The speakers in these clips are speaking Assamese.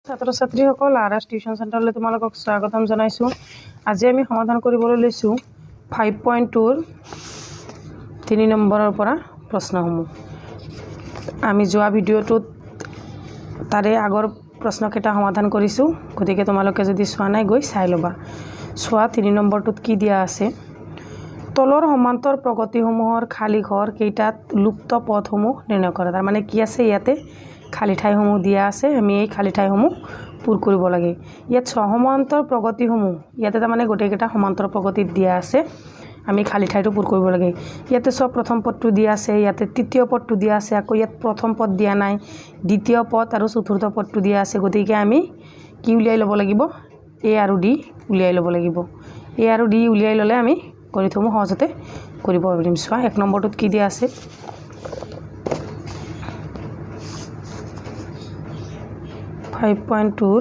ছাত্ৰ ছাত্ৰীসকল আৰএছ টিউশ্যন চেণ্টাৰলৈ তোমালোকক স্বাগতম জনাইছোঁ। আজি আমি সমাধান কৰিবলৈ লৈছোঁ 5.2 ৰ 3 নম্বৰৰ পৰা প্ৰশ্নসমূহ। আমি যোৱা ভিডিঅ'টোত তাৰে আগৰ প্ৰশ্নকেইটা সমাধান কৰিছোঁ, গতিকে তোমালোকে যদি চোৱা নাই গৈ চাই ল'বা। চোৱা 3 নম্বৰটোত কি দিয়া আছে, তলৰ সমান্তৰ প্ৰগতিসমূহৰ খালী ঘৰ কেইটাত লুপ্ত পথসমূহ নিৰ্ণয় কৰা। তাৰমানে কি আছে, ইয়াতে খালী ঠাইসমূহ দিয়া আছে, আমি এই খালী ঠাইসমূহ পূৰ কৰিব লাগে। ইয়াত সমান্তৰ প্ৰগতিসমূহ, ইয়াতে তাৰমানে গোটেইকেইটা সমান্তৰ প্ৰগতিত দিয়া আছে, আমি খালী ঠাইটো পূৰ কৰিব লাগে। ইয়াতে চব প্ৰথম পদটো দিয়া আছে, ইয়াতে তৃতীয় পদটো দিয়া আছে, আকৌ ইয়াত প্ৰথম পদ দিয়া নাই, দ্বিতীয় পদ আৰু চতুৰ্থ পদটো দিয়া আছে। গতিকে আমি কি উলিয়াই ল'ব লাগিব, এ আৰু ডি উলিয়াই ল'ব লাগিব। এ আৰু ডি উলিয়াই ল'লে আমি গণিতসমূহ সহজতে কৰিব পাৰিম। চোৱা 1 নম্বৰটোত কি দিয়া আছে, ফাইভ পইণ্ট টুৰ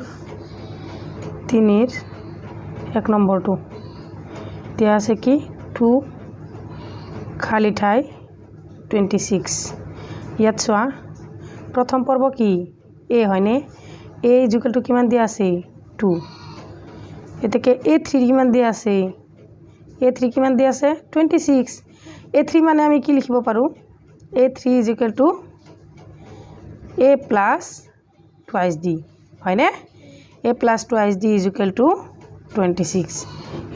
3 1 নম্বৰটো দিয়া আছে কি 2 খালী ঠাই 26। ইয়াত চোৱা প্ৰথম পৰ্ব কি এ হয়নে, এ ইজুকেলটো কিমান দিয়া আছে 2। এতেকে A3 কিমান দিয়া আছে, A3 কিমান দিয়া আছে 26। A3 মানে আমি কি লিখিব পাৰোঁ, A3 equal to A plus twice D হয়নে, A plus twice D equal to 26।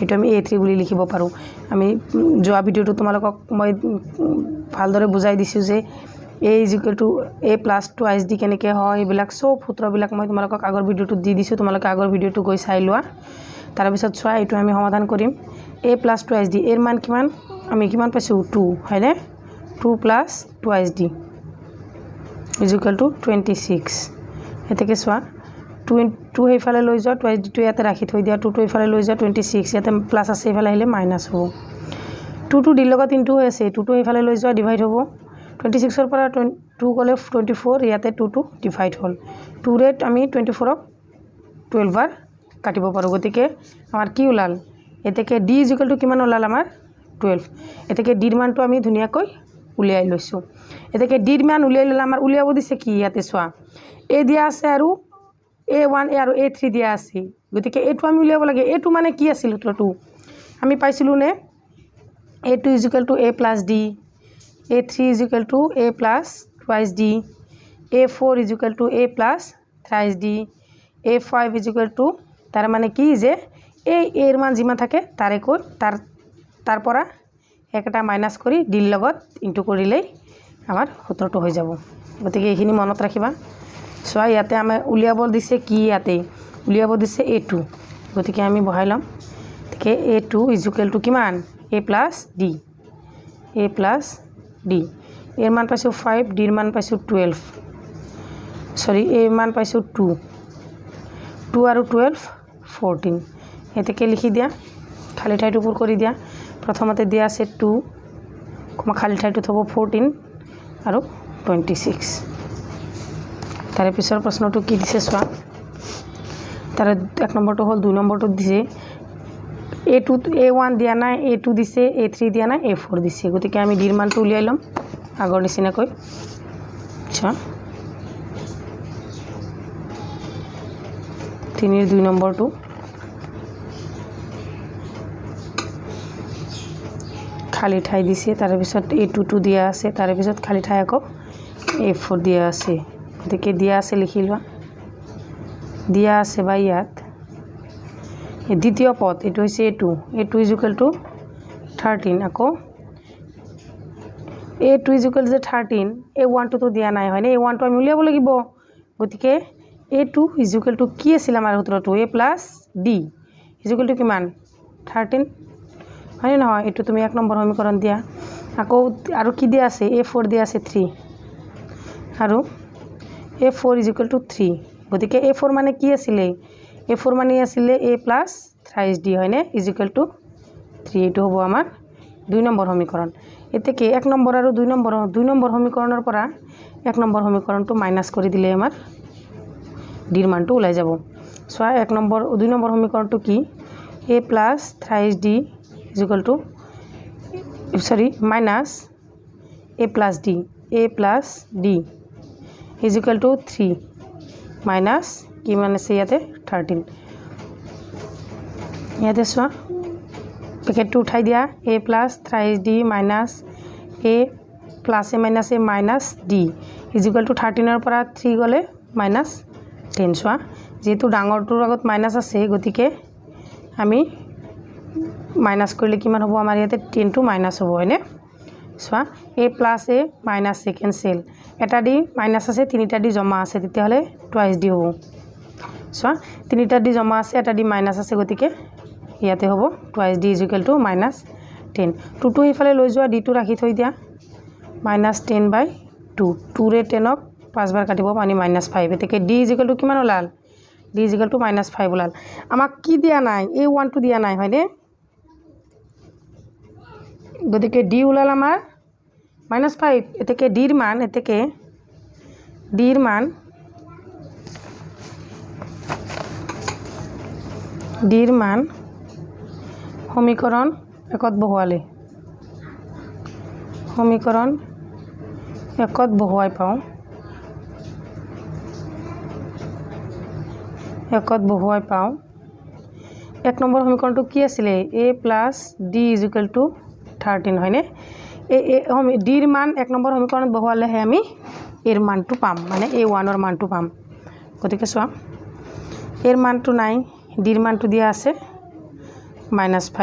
এইটো আমি A3 বুলি লিখিব পাৰোঁ। আমি যোৱা ভিডিঅ'টো তোমালোকক মই ভালদৰে বুজাই দিছোঁ যে A equal to A plus twice D কেনেকৈ হয়, এইবিলাক চব সূত্ৰবিলাক মই তোমালোকক আগৰ ভিডিঅ'টোত দি দিছোঁ, তোমালোকে আগৰ ভিডিঅ'টো গৈ চাই লোৱা। তাৰপিছত চোৱা এইটো আমি সমাধান কৰিম। A প্লাছ টুৱাইছ ডি, এৰ মান কিমান, আমি কিমান পাইছোঁ 2 হয়নে, 2 plus twice D equal to 26। এতেকে চোৱা 2 সেইফালে লৈ যোৱা, টুৱাইছ ডিটো ইয়াতে ৰাখি থৈ দিয়া, 2 এইফালে লৈ যোৱা, 26 ইয়াতে প্লাছ আছে, এইফালে আহিলে মাইনাছ হ'ব। 2 ডিৰ লগত 3 হৈ আছে, 2 এইফালে লৈ যোৱা, ডিভাইড হ'ব। 26ৰ পৰা 2 গ'লে 24, ইয়াতে 2 ডিভাইড হ'ল। 2ৰে আমি 24ক 12 বাৰ কাটিব পাৰোঁ। গতিকে আমাৰ কি ওলাল, এতেকে ডি ইজুকেলটো কিমান ওলাল আমাৰ 12। এতেকে ডিৰ মানটো আমি ধুনীয়াকৈ উলিয়াই লৈছোঁ। এতেকে ডিৰ মান উলিয়াই ল'লে আমাৰ উলিয়াব দিছে কি, ইয়াতে চোৱা এ দিয়া আছে আৰু A1 আৰু A3 দিয়া আছে, গতিকে এইটো আমি উলিয়াব লাগে। এইটো মানে কি আছিল সূত্ৰটো, আমি পাইছিলোঁ নে A2 equal to A plus D, A3 equal to A plus twice D, A4 equal to A plus thrice D, A5 equal to, তাৰ মানে কি যে এই এৰ মান যিমান থাকে তাৰেকৈ তাৰ পৰা একটা মাইনাছ কৰি ডিৰ লগত ইনটু কৰিলেই আমাৰ সূত্ৰটো হৈ যাব। গতিকে এইখিনি মনত ৰাখিবা। চোৱা ইয়াতে আমাৰ উলিয়াব দিছে কি, ইয়াতে উলিয়াব দিছে A2, গতিকে আমি বহাই ল'ম। গতিকে A2 ইজুকেল টু কিমান A plus D, A plus D, এৰ মান পাইছোঁ 5, ডিৰ মান পাইছোঁ 12, চৰি এৰ মান পাইছোঁ 2 আৰু 12 14। এতেকে লিখি দিয়া, খালী ঠাইটো পূৰ কৰি দিয়া। প্ৰথমতে দিয়া আছে 2, খালী ঠাইটোত হ'ব 14 আৰু 26। তাৰে পিছৰ প্ৰশ্নটো কি দিছে চোৱা, তাৰে 1 নম্বৰটো হ'ল, 2 নম্বৰটোত দিছে A1 দিয়া নাই, A2 দিছে, A3 দিয়া নাই, A4 দিছে। গতিকে আমি ডিৰ মানটো উলিয়াই ল'ম আগৰ নিচিনাকৈ। আচ্ছা 3ৰ 2 নম্বৰটো খালী ঠাই দিছে, তাৰে পিছত A2 দিয়া আছে, তাৰে পিছত খালী ঠাই আকৌ A4 দিয়া আছে। গতিকে দিয়া আছে লিখি লোৱা, দিয়া আছে বা ইয়াত দ্বিতীয় পদ এইটো হৈছে A2 ইজুকেল টু 13, আকৌ A2 ইজুকেল যে 13, A1টোতো দিয়া নাই হয়নে, A1টো আমি উলিয়াব লাগিব। গতিকে A2 ইজুকেল টু কি আছিল আমাৰ সূত্ৰটো, A plus D equal to কিমান 13 হয়নে নহয়, এইটো তুমি 1 নম্বৰ সমীকৰণ দিয়া। আকৌ আৰু কি দিয়া আছে, A4 দিয়া আছে 3, আৰু A4 ইজুকেল টু 3। গতিকে A4 মানে কি আছিলে, A4 মানে আছিলে A প্লাছ থ্ৰাইছ ডি হয়নে, ইজুকেল টু 3। এইটো হ'ব আমাৰ 2 নম্বৰ সমীকৰণ। এতেকে 1 নম্বৰ আৰু 2 নম্বৰ সমীকৰণৰ পৰা 1 নম্বৰ সমীকৰণটো মাইনাছ কৰি দিলে আমাৰ ডিৰ মানটো ওলাই যাব। চোৱা 2 নম্বৰ সমীকৰণটো কি, A plus thrice D equal to minus A plus D, A plus D equal to 3 minus কিমান আছে ইয়াতে 13 ইয়াতে চোৱা পেকেটটো উঠাই দিয়া a plus thrice d minus a plus a minus a minus d equal to 13 ৰ পৰা 3 গ'লে মাইনাছ 10 চোৱা যেহেতু ডাঙৰটোৰ আগত মাইনাছ আছে গতিকে আমি মাইনাছ কৰিলে কিমান হ'ব আমাৰ ইয়াতে 10 টো মাইনাছ হ'ব হয়নে চোৱা a plus a minus a cancel এটা d মাইনাছ আছে তিনিটা d জমা আছে তেতিয়াহ'লে টুৱাইছ d হ'ব চোৱা তিনিটা d জমা আছে এটা d মাইনাছ আছে গতিকে ইয়াতে হ'ব twice d equal to minus 10 2 টো ইফালে লৈ যোৱা d টো ৰাখি থৈ দিয়া মাইনাছ 10/2 2 ৰে 10 ক 5 বাৰ কাটিব মানে মাইনাছ 5 এতেকে d ইকুৱেল টু কিমান ওলাল d ইকুৱেল টু মাইনাছ 5 ওলাল আমাক কি দিয়া নাই a 1 টো দিয়া নাই হয়নে গতিকে d ওলাল আমাৰ মাইনাছ 5 এতেকে d ৰ মান এতেকে d ৰ মান সমীকৰণ একত বহুৱালে সমীকৰণ একত বহুৱাই পাওঁ এক নম্বৰ সমীকৰণটো কি আছিলে a plus d equal to 13 হয়নে d ৰ মান এক নম্বৰ সমীকৰণত বহুৱালেহে আমি এৰ মানটো পাম মানে a1 ৰ মানটো পাম গতিকে চোৱা এৰ মানটো নাই d ৰ মানটো দিয়া আছে মাইনাছ 5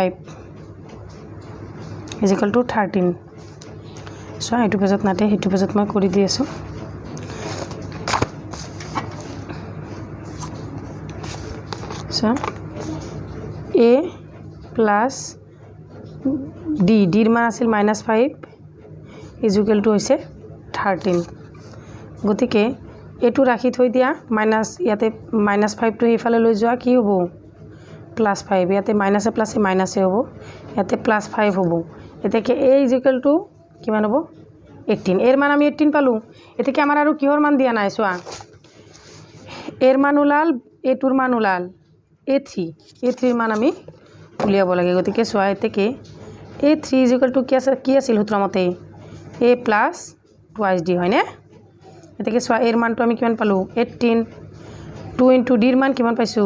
ইকুৱেল টু 13 চোৱা এইটো পেজত নাতে সেইটো পেজত মই কৰি দি আছোঁ চোৱা a প্লাছ d ৰ মান আছিল মাইনাছ 5 ইকুৱেল টু হৈছে 13 গতিকে এইটো ৰাখি থৈ দিয়া মাইনাছ ইয়াতে মাইনাছ 5 টো এইফালে লৈ যোৱা কি হ'ব প্লাছ 5 ইয়াতে মাইনাছে প্লাছে মাইনাছে হ'ব ইয়াতে প্লাছ 5 হ'ব এতেকে a ইকুৱেল টু কিমান হ'ব 18 এৰ মান আমি 18 পালো এতেকে আমাৰ আৰু কিহৰ মান দিয়া নাই চোৱা এৰ মান ওলাল a টুৰ মান ওলাল a3 ৰ মান আমি উলিয়াব লাগে গতিকে চোৱা এতেকে a3 ইকুৱেল টু কি আছিল সূত্ৰমতে a প্লাছ টুৱাইছ d হয়নে এতেকে চোৱা এৰ মানটো আমি কিমান পালো 18 2 ইনটু d ৰ মান কিমান পাইছো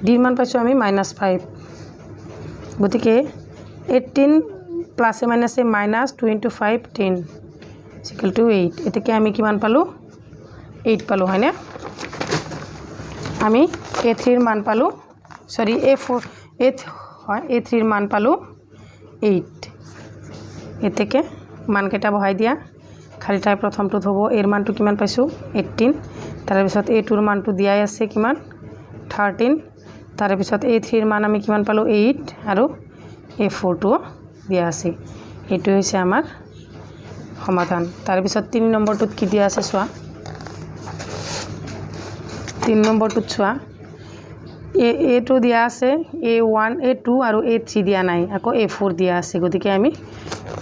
d ৰ মান পাইছো আমি মাইনাছ 5 গতিকে 18 plus A minus A minus 2 into 5 10 equal to 8 এতেকে আমি কিমান পালো 8 পালো হয়নে আমি a3 ৰ মান পালো সৰি a4 হয় a3 ৰ মান পালো 8 এতেকে মান কেটা বহাই দিয়া খালি ঠাই প্ৰথমটোত হ'ব এৰ মানটো কিমান পাইছো 18 তাৰ পিছত a2 ৰ মানটো দিয়াই আছে কিমান 13 তাৰ পিছত a3 ৰ মান আমি কিমান পালো 8 আৰু a4 টো দিয়া আছে এটো হৈছে আমাৰ সমাধান তাৰ পিছত 3 নম্বৰটোত কি দিয়া আছে চোৱা 3 নম্বৰটোত চোৱা a2 দিয়া আছে a1 a2 আৰু a3 দিয়া নাই আকৌ a4 দিয়া আছে গতিকে আমি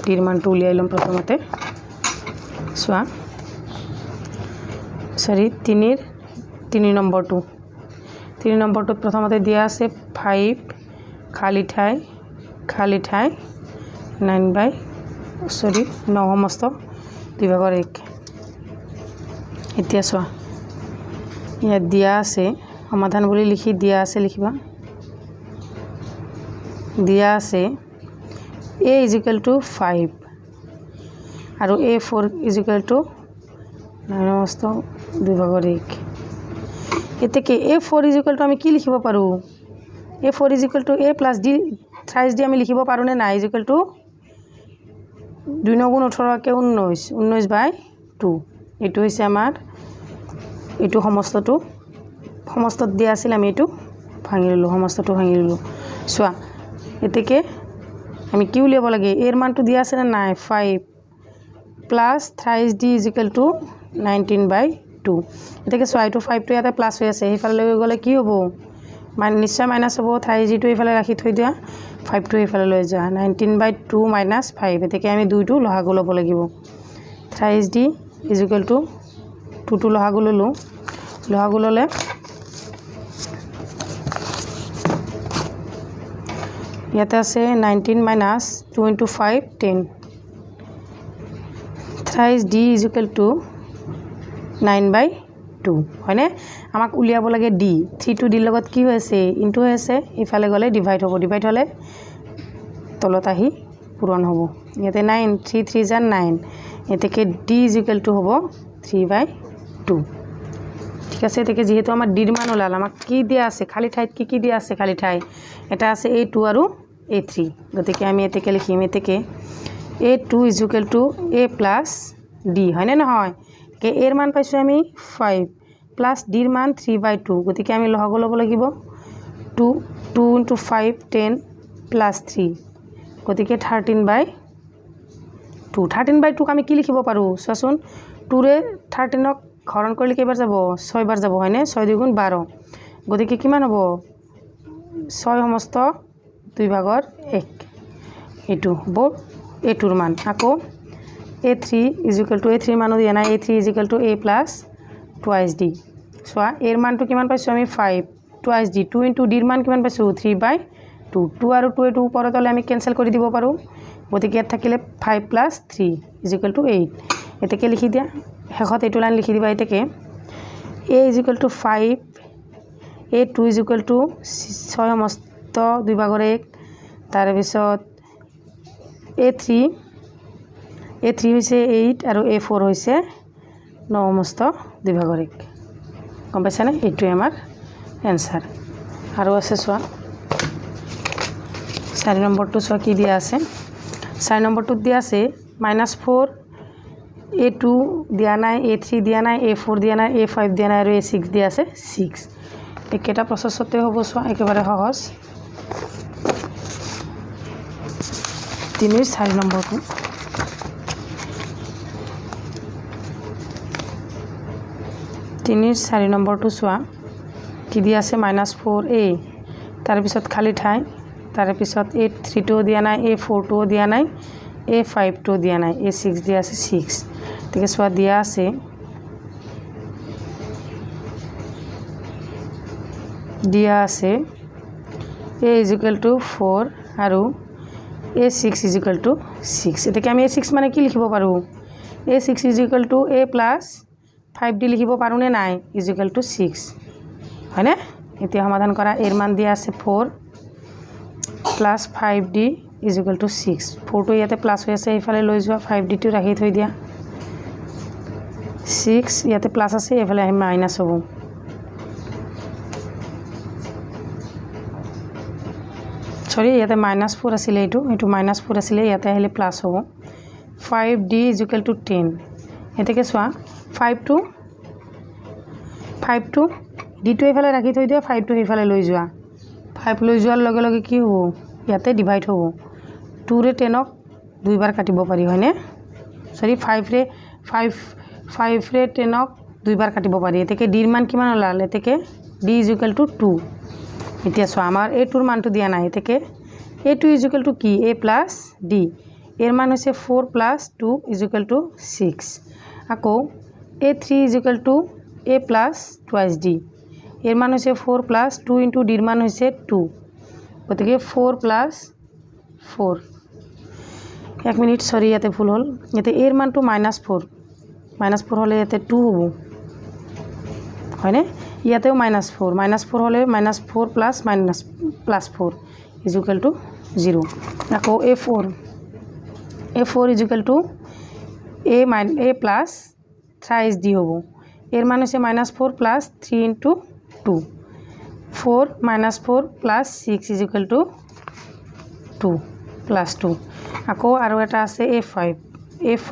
d ৰ মানটো উলিয়াই লম প্ৰথমতে চোৱা সৰি 3 নম্বৰটোত প্ৰথমতে দিয়া আছে 5 খালি ঠাই 9 সমস্ত 2/1 এতিয়া চোৱা ইয়াত দিয়া আছে সমাধান বুলি লিখি দিয়া আছে লিখিবা দিয়া আছে a ইকুৱেল টু 5 আৰু a4 ইকুৱেল টু 9 সমস্ত 2/1 এতেকে a4 ইকুৱেল টু আমি কি লিখিব পাৰো a4 equal to a plus d thrice d আমি লিখিব পাৰো নে নাই ইকুৱেল টু 2 × 18 কে 19/2 এটো হৈছে আমাৰ এটো সমস্তত দিয়া আছিল আমি এটো ভাঙি ললো সমস্তটো ভাঙি ললো চোৱা এতেকে আমি কি উলিয়াব লাগে এৰ মানটো দিয়া আছে না নাই 5 plus thrice d equal to 19/2 এতেকে চোৱা এটো 5 টো ইয়াতে প্লাছ হৈ আছে এইফালে লৈ গলে কি হ'ব নিশ্চয় মাইনাছ হ'ব থ্ৰাইছ d টো এইফালে ৰাখি থৈ দিয়া 5 টো এইফালে লৈ যা 19/2 মাইনাছ 5 এতেকে আমি 2 টো লহাগু ল'ব লাগিব থ্ৰাইছ d ইকুৱেল টু 2 টো লহাগু ললো লহাগু ললে ইয়াতে আছে 19 minus 2 into 5 10 thrice d equal to 9/2 হয়নে আমাক উলিয়াব লাগে ডি 3 টো ডিৰ লগত কি হৈছে ইনটু হৈছে ইফালে গলে ডিভাইড হ'ব ডিভাইড হলে তলত আহি পূৰণ হ'ব ইয়াতে 9 3 3 * 9 এতেকে d = হ'ব 3/2 ঠিক আছে এতেকে যেহেতু আমার ডির মান ওলাল আমাক কি দিয়া আছে খালি ঠাইত কি দিয়া আছে খালি ঠাই এটা আছে a2 আৰু a3 গতিকে আমি এতেকে লিখিম এতেকে a2 = a + d হয় না নহয় কে এর মান পাইছো আমি 5 প্লাস ডির মান 3/2 গতিকে আমি লহগ লব লাগিব 2 * 5 10 + 3 গতিকে 13/2 13/2 আমি কি লিখিব পাৰো চোন 2 ৰে 13 ক হৰণ কৰিলে কেইবাৰ যাব 6 বাৰ যাব হয়নে 6 × 2 = 12 গতিকে কিমান হ'ব 6 সমস্ত 2 ভাগৰ 1 এটো হ'ব এটোৰ মান আকৌ a3 = a3 মানো দিয়া নাই a3 = a + twice d সোয়া এর মানটো কিমান পাইছো আমি 5 twice d 2 * d এর মান কিমান পাইছো 3/2 2 আৰু 2 এটো উপৰত হলে আমি ক্যান্সেল কৰি দিব পাৰো গতিকে ইয়াত থাকিলে 5 + 3 = 8 এতেকে লিখি দিয়া হেখত এটো লাইন লিখি দিবা এতেকে a = 5 a2 = 6 সমস্ত 2 ভাগৰ 1 তাৰ পিছত a3 হৈছে 8 আৰু a4 হৈছে 9 সমস্ত 2 ভাগৰ 1 গম পাইছানে এইটোৱে আমাৰ এনসাৰ আৰু আছে সোয়া 4 নম্বৰটো সোয়া কি দিয়া আছে 4 নম্বৰটোত দিয়া আছে -4 a2 দিয়া নাই a3 দিয়া নাই a4 দিয়া নাই a5 দিয়া নাই আৰু a6 দিয়া আছে 6 একেটা প্ৰসেসতে হ'ব সোয়া একেবাৰে সহজ 3 4 নম্বৰটো 3 4 নম্বৰটো সোয়া কি দিয়া আছে -4a তাৰ পিছত খালি ঠাই তাৰ পিছত a3 টো দিয়া নাই a4 টো দিয়া নাই a5 টো দিয়া নাই a6 দিয়া আছে 6 ঠিক আছে সোয়া দিয়া আছে a = 4 আৰু a6 = 6 এটাকে আমি a6 মানে কি লিখিব পাৰো a6 = a + 5d লিখিব পাৰো নে নাই = 6 হয় না এতিয়া সমাধান কৰা এর মান দিয়া আছে 4 + 5d = 6 4 টো ইয়াতে প্লাস হৈ আছে ইফালে লৈ যোৱা 5d টো ৰাখি থৈ দিয়া 6 ইয়াতে প্লাস আছে ইফালে মাইনাস হ'ব সরি ইয়াতে -4 আছিল এটো -4 আছিল ইয়াতে আহিলে প্লাস হ'ব 5d = 10 এটাকে সোয়া 5 to d টো এফালে রাখি থৈ দিয়া 5 টো এফালে লৈ যোৱা 5 লৈ যোৱাৰ লগে লগে কি হ'ব ইয়াতে ডিভাইড হ'ব 2 ৰে 10 ক দুইবাৰ কাটিব পাৰি হয়নে সৰি 5 ৰে 10 ক দুইবাৰ কাটিব পাৰি এতেকে d ৰ মান কিমান ওলাল এতেকে d = 2 এতিয়া সোয়া আমাৰ a টোৰ মানটো দিয়া নাই এতেকে a2 = কি a + d এর মান হৈছে 4 + 2 = 6 আকৌ a3 = a + twice d এর মান হৈছে 4 + 2 * d এর মান হৈছে 2 গতিকে 4 + 4 এক মিনিট সরি ইয়াতে ভুল হল ইয়াতে এর মানটো -4 হলে ইয়াতে 2 হ'ব হয়নে ইয়াতেও -4 হলে -4 + +4 = 0 আকৌ a4 = a + thrice d হ'ব এর মান হৈছে -4 + 3 * 2 4 -4 + 6 = 2 + 2 আকৌ আৰু এটা আছে a5 = a +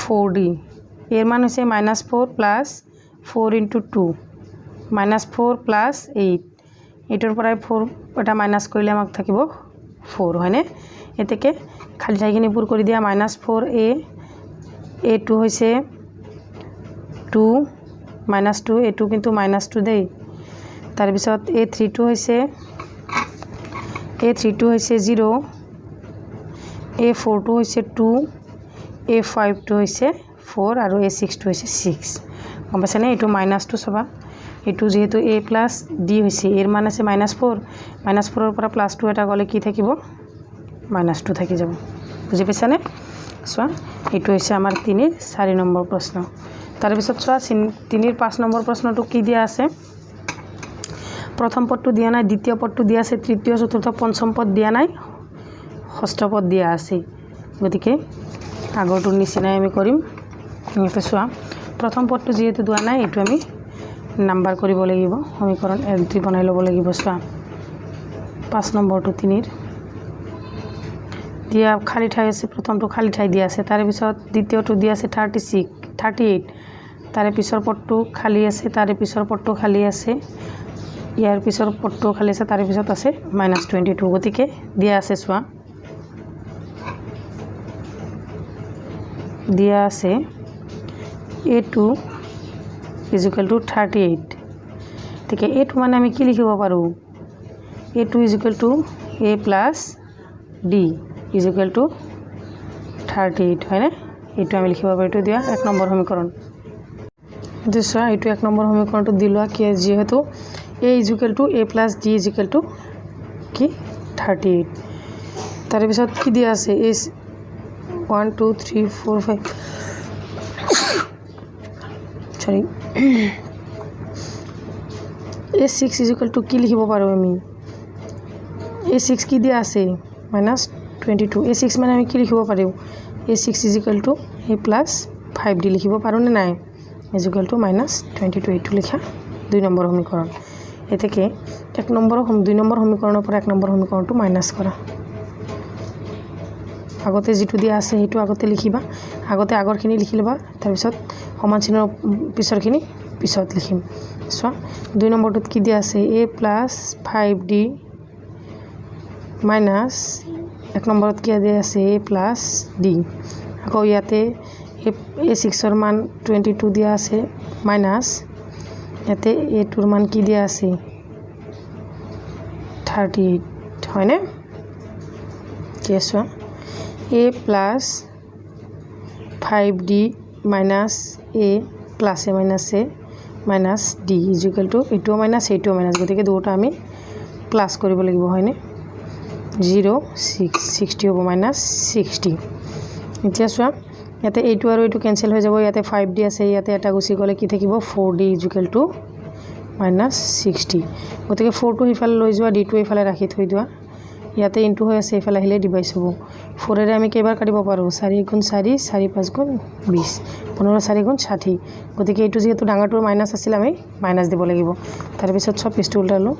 4d এর মান হৈছে -4 + 4 * 2 -4 + 8 এটার পৰাই 4 এটা মাইনাস কৰিলে আমাক থাকিব 4 হয়নে এতেকে খালি ঠাইখিনি পুৰ কৰি দিয়া -4a a2 হৈছে 2 -2 a2 কিন্তু -2 দেই তাৰ পিছত a3 টো হৈছে 0 a4 টো হৈছে 2 a5 টো হৈছে 4 আৰু a6 টো হৈছে 6 গম পাইছানে এটো -2 সবা এটো যেহেতু a + d হৈছে এর মান আছে -4 -4 ৰ পৰা +2 এটা গলে কি থাকিব -2 থাকি যাব বুজি পাইছানে সোয়া এটো হৈছে আমাৰ 3 4 নম্বৰ প্ৰশ্ন তাৰপিছত চোৱা 3ৰ 5 নম্বৰ প্ৰশ্নটো কি দিয়া আছে প্ৰথম পদটো দিয়া নাই দ্বিতীয় পদটো দিয়া আছে তৃতীয় চতুৰ্থ পঞ্চম পদ দিয়া নাই ষষ্ঠ পদ দিয়া আছে গতিকে আগৰটোৰ নিচিনাই আমি কৰিম ইয়াতে চোৱা প্ৰথম পদটো যেহেতু দিয়া নাই এইটো আমি নাম্বাৰ কৰিব লাগিব সমীকৰণ 1 2 বনাই ল'ব লাগিব চোৱা 5 নম্বৰটো 3ৰ দিয়া খালি ঠাই আছে প্ৰথমটো খালি ঠাই দিয়া আছে তাৰে পিছত দ্বিতীয়টো দিয়া আছে 38 তাৰে পিছৰ পদটো খালি আছে তাৰে পিছৰ পদটো খালি আছে ইয়াৰ পিছৰ পদটো খালি আছে তাৰে পিছত আছে -22 গতিকে দিয়া আছে চোৱা দিয়া আছে a2 = 38 গতিকে a2 মানে আমি কি লিখিব পাৰোঁ a2 = a + d = 38 হয়নে এইটো আমি লিখিব পাৰোঁ এইটো দিয়া 1 নম্বৰ সমীকৰণ চোৱা এইটো 1 নম্বৰ সমীকৰণটো দিলোৱা কি যেহেতু a = a + d = কি 38 তাৰে পিছত কি দিয়া আছে a 1 2 3 4 5 সরি a6 = কি লিখিব পাৰোঁ আমি a6 কি দিয়া আছে -22 a6 মানে আমি কি লিখিব পাৰোঁ a6 = a + 5d লিখিব পাৰোঁ নে নাই = -22 এইটো লিখা 2 নম্বৰ সমীকৰণ এতেকে 1 নম্বৰ 2 নম্বৰ সমীকৰণৰ পৰা 1 নম্বৰ সমীকৰণটো মাইনাস কৰা আগতে যেটো দিয়া আছে হেতু আগতে লিখিবা আগতে আগৰখিনি লিখি লবা তাৰ পিছত সমান চিহ্নৰ পিছৰখিনি পিছত লিখিম সো 2 নম্বৰটোত কি দিয়া আছে a + 5d মাইনাস 1 নম্বৰত কি দিয়া আছে a + d আকৌ ইয়াতে a6 ৰ মান 22 দিয়া আছে মাইনাস ইয়াতে a2 ৰ মান কি দিয়া আছে 38 হয়নে কেছৱা a + 5d minus a plus a minus a minus d = এইটো মাইনাস এইটো মাইনাস গতিকে দুটা আমি প্লাস কৰিব লাগিব হয়নে 0 6 60 হ'ব -60 এতিয়া চোৱা ইয়াতে এইটো আৰু এইটো কেনসেল হৈ যাব ইয়াতে 5d আছে ইয়াতে এটা গুছি গলে কি থাকিব 4d = -60 গতিকে 4 টো ইফালে লৈ যোৱা d টো ইফালে ৰাখি থৈ দিবা ইয়াতে ইনটু হৈ আছে ইফালে আহিলে ডিভাইড হ'ব 4 এৰে আমি কেইবাৰ কাটিব পাৰোঁ 4 × 4 4 5 × 20 15 4 × 60 গতিকে এইটো যেহেতু ডাঙৰটোৰ মাইনাস আছিল আমি মাইনাস দিব লাগিব তাৰ পিছত সব পিছটো উল্টালো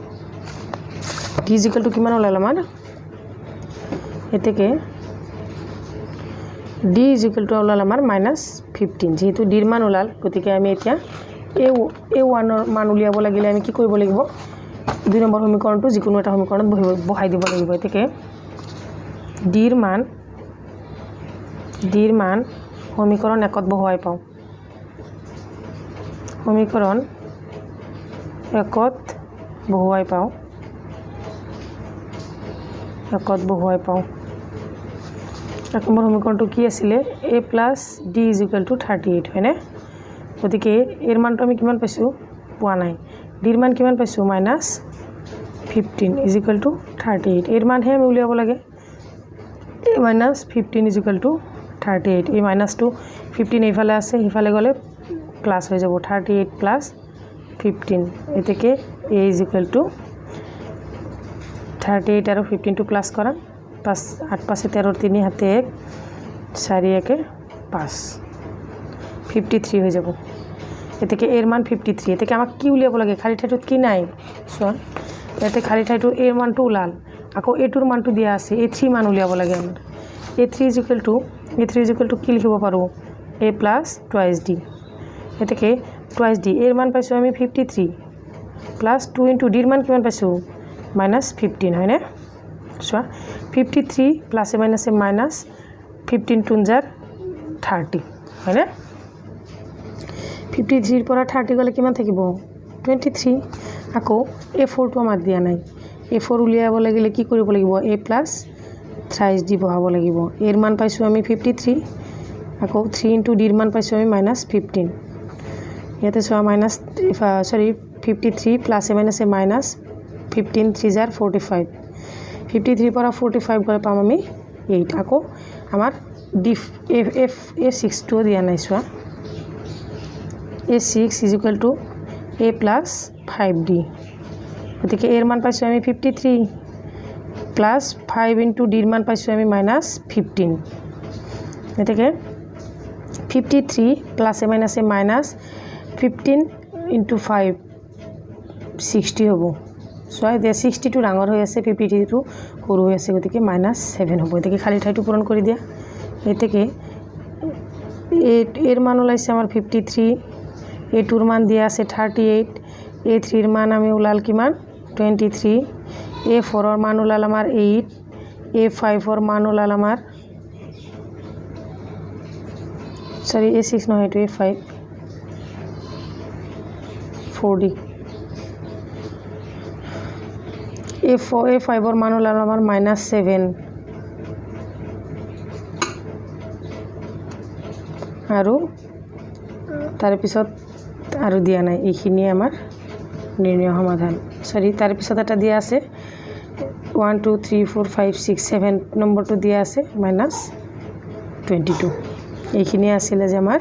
d = কিমান ওলাল আমাৰ এতেকে d = ওলাল আমাৰ -15 যেহেতু d ৰ মান ওলাল গতিকে আমি এতিয়া a1 ৰ মান উলিয়াব লাগিলে আমি কি কৰিব লাগিব 2 নম্বৰ সমীকৰণটো যিকোনো এটা সমীকৰণত বহাই দিব লাগিব এতেকে d ৰ মান সমীকৰণ 1ত বহাই পাওঁ সমীকৰণ 1ত বহাই পাওঁ 1ত বহাই পাওঁ 1 নম্বৰ সমীকৰণটো কি আছিল a + d = 38 হয়নে গতিকে এৰ মানটো আমি কিমান পাইছো পোৱা নাই d ৰ মান কিমান পাইছো -15 = 38 এর মান হে আমি উলিয়াব লাগে a - 15 = 38 এই -2 15 এইফালে আছে হিফালে গলে প্লাস হৈ যাব 38 + 15 এতেকে a = 38 আৰু 15 টো প্লাস কৰা 5 8 5 13 3 হাতে 1 4 1 5 53 হৈ যাব এতেকে এর মান 53 এতেকে আমাক কি উলিয়াব লাগে খালি ঠাইটোত কি নাই সো এতে খালি ঠাইটো এর মানটো উলাল আকৌ এটোৰ মানটো দিয়া আছে a3 মান উলিয়াব লাগে আমাৰ a3 = কি লিখিব পাৰো a + 2d এতেকে 2d এৰ মান পাইছো আমি 53 প্লাস 2 * d ৰ মান কিমান পাইছো -15 হয়নে সো 53 প্লাস এ মাইনাস এ মাইনাস 15 2 * 30 হয়নে 53 ৰ পৰা 30 গলে কিমান থাকিব 23 আকৌ a4 টো আমাৰ দিয়া নাই a4 উলিয়াব লাগিলে কি কৰিব লাগিব a + 3d বহাব লাগিব এৰ মান পাইছো আমি 53 আকৌ 3 * d ৰ মান পাইছো আমি -15 ইয়াতে সোয়া -53 প্লাস এ মাইনাস এ মাইনাস 15 3 * 45 53 পৰা 45 গলে পাম আমি 8 আকৌ আমাৰ a6 টো দিয়া নাই সোয়া A6 is equal to A plus 5D। গতিকে এৰ মান পাইছোঁ আমি 53 প্লাছ 5 ইনটু ডিৰ মান পাইছোঁ আমি -15। গতিকে 53 প্লাছ এ মাইনাছ এ -15 ইনটু 5 60 হ'ব। চোৱা এতিয়া 62 ডাঙৰ হৈ আছে, 52 সৰু হৈ আছে, গতিকে -7 হ'ব। গতিকে খালী ঠাইটো পূৰণ কৰি দিয়া। গতিকে এৰ মান ওলাইছে আমাৰ 53, A2ৰ মান দিয়া আছে 38, A3ৰ মান আমি ওলাল কিমান 23, A4ৰ মান ওলাল আমাৰ 8, A5ৰ মান ওলাল আমাৰ A6 নহয়, এইটো A5 4D, A5ৰ মান ওলাল আমাৰ -7 আৰু তাৰপিছত আৰু দিয়া নাই। এইখিনিয়ে আমাৰ নিৰ্ণয় সমাধান। তাৰপিছত এটা দিয়া আছে 1 2 3 4 5 6 7 নম্বৰটো দিয়া আছে -22। এইখিনিয়ে আছিলে যে আমাৰ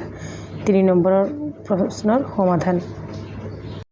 3 নম্বৰৰ প্ৰশ্নৰ সমাধান।